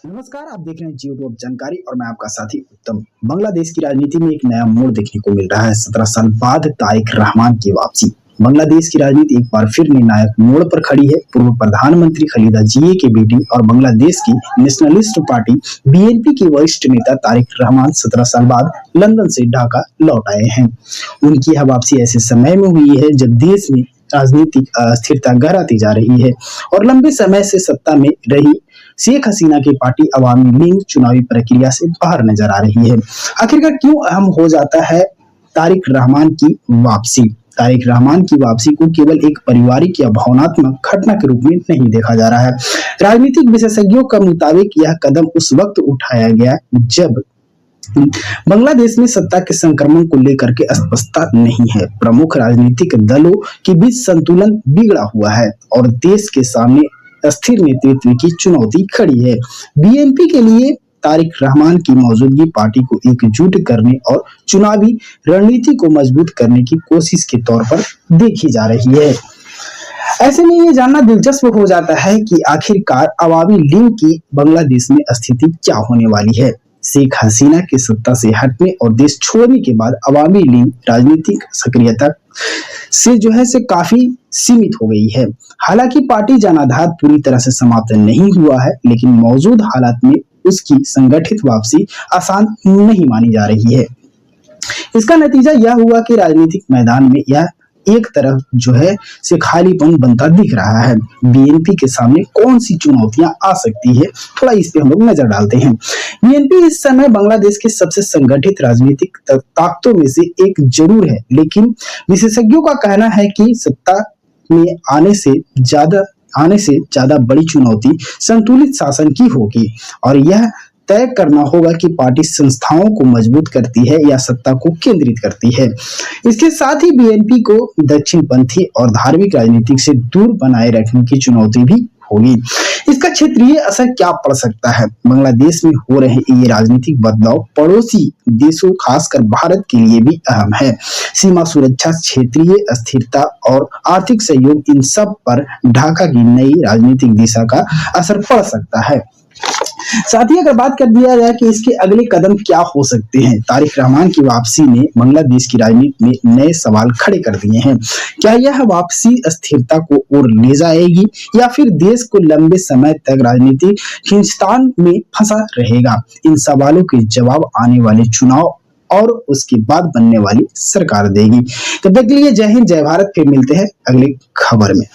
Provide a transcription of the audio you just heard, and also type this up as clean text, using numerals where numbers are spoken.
नमस्कार, आप देख रहे हैं जियो टॉप जानकारी और मैं आपका साथी उत्तम। बांग्लादेश की राजनीति में एक नया मोड़ देखने को मिल रहा है। 17 साल बाद तारिक रहमान की वापसी। बांग्लादेश की राजनीति एक बार फिर निर्णायक मोड़ पर खड़ी है। पूर्व प्रधानमंत्री खलीदा जिया की बेटी और बांग्लादेश की नेशनलिस्ट पार्टी बीएनपी के वरिष्ठ नेता तारिक रहमान 17 साल बाद लंदन से ढाका लौट आए हैं। उनकी यह वापसी ऐसे समय में हुई है जब देश में राजनीतिक अस्थिरता गहराती जा रही है और लंबे समय से सत्ता में रही शेख हसीना की पार्टी अवामी लीग चुनावी प्रक्रिया से बाहर नजर आ रही है। आखिरकार क्यों अहम हो जाता है तारिक रहमान की वापसी? तारिक रहमान की वापसी को केवल एक पारिवारिक या भावनात्मक घटना के रूप में नहीं देखा जा रहा है। राजनीतिक विशेषज्ञों का मुताबिक यह कदम उस वक्त उठाया गया जब बांग्लादेश में सत्ता के संक्रमण को लेकर के स्पष्टता नहीं है। प्रमुख राजनीतिक दलों के बीच संतुलन बिगड़ा हुआ है और देश के सामने स्थिर नेतृत्व की चुनौती खड़ी है। बीएनपी के लिए तारिक रहमान की मौजूदगी पार्टी को एकजुट करने और चुनावी रणनीति को मजबूत करने की कोशिश के तौर पर देखी जा रही है। ऐसे में ये जानना दिलचस्प हो जाता है कि आखिरकार अवामी लीग की बांग्लादेश में स्थिति क्या होने वाली है। शेख हसीना के सत्ता से हटने और देश छोड़ने के बाद अवामी लीग राजनीतिक सक्रियता से काफी सीमित हो गई है। हालांकि पार्टी जनाधार पूरी तरह से समाप्त नहीं हुआ है, लेकिन मौजूद हालात में उसकी संगठित वापसी आसान नहीं मानी जा रही है। इसका नतीजा यह हुआ कि राजनीतिक मैदान में यह एक तरफ से खालीपन बनता दिख रहा है। बीएनपी के सामने कौन सी चुनौतियां आ सकती है, थोड़ा इस पे हम लोग नजर डालते हैं। बीएनपी इस समय बांग्लादेश के सबसे संगठित राजनीतिक ताकतों में से एक जरूर है, लेकिन विशेषज्ञों का कहना है कि सत्ता में आने से ज्यादा बड़ी चुनौती संतुलित शासन की होगी और यह तय करना होगा कि पार्टी संस्थाओं को मजबूत करती है या सत्ता को केंद्रित करती है। इसके साथ ही बीएनपी को दक्षिणपंथी और धार्मिक राजनीति से दूर बनाए रखने की चुनौती भी होगी। इसका क्षेत्रीय असर क्या पड़ सकता है? बांग्लादेश में हो रहे ये राजनीतिक बदलाव पड़ोसी देशों खासकर भारत के लिए भी अहम है। सीमा सुरक्षा, क्षेत्रीय स्थिरता और आर्थिक सहयोग, इन सब पर ढाका की नई राजनीतिक दिशा का असर पड़ सकता है। साथ ही अगर बात कर दिया जाए कि इसके अगले कदम क्या हो सकते हैं, तारिक रहमान की वापसी ने बांग्लादेश की राजनीति में नए सवाल खड़े कर दिए हैं। क्या यह वापसी स्थिरता को और ले जाएगी या फिर देश को लंबे समय तक राजनीतिक खींचतान में फंसा रहेगा? इन सवालों के जवाब आने वाले चुनाव और उसके बाद बनने वाली सरकार देगी। तब तक के लिए जय हिंद, जय भारत। फिर मिलते हैं अगली खबर में।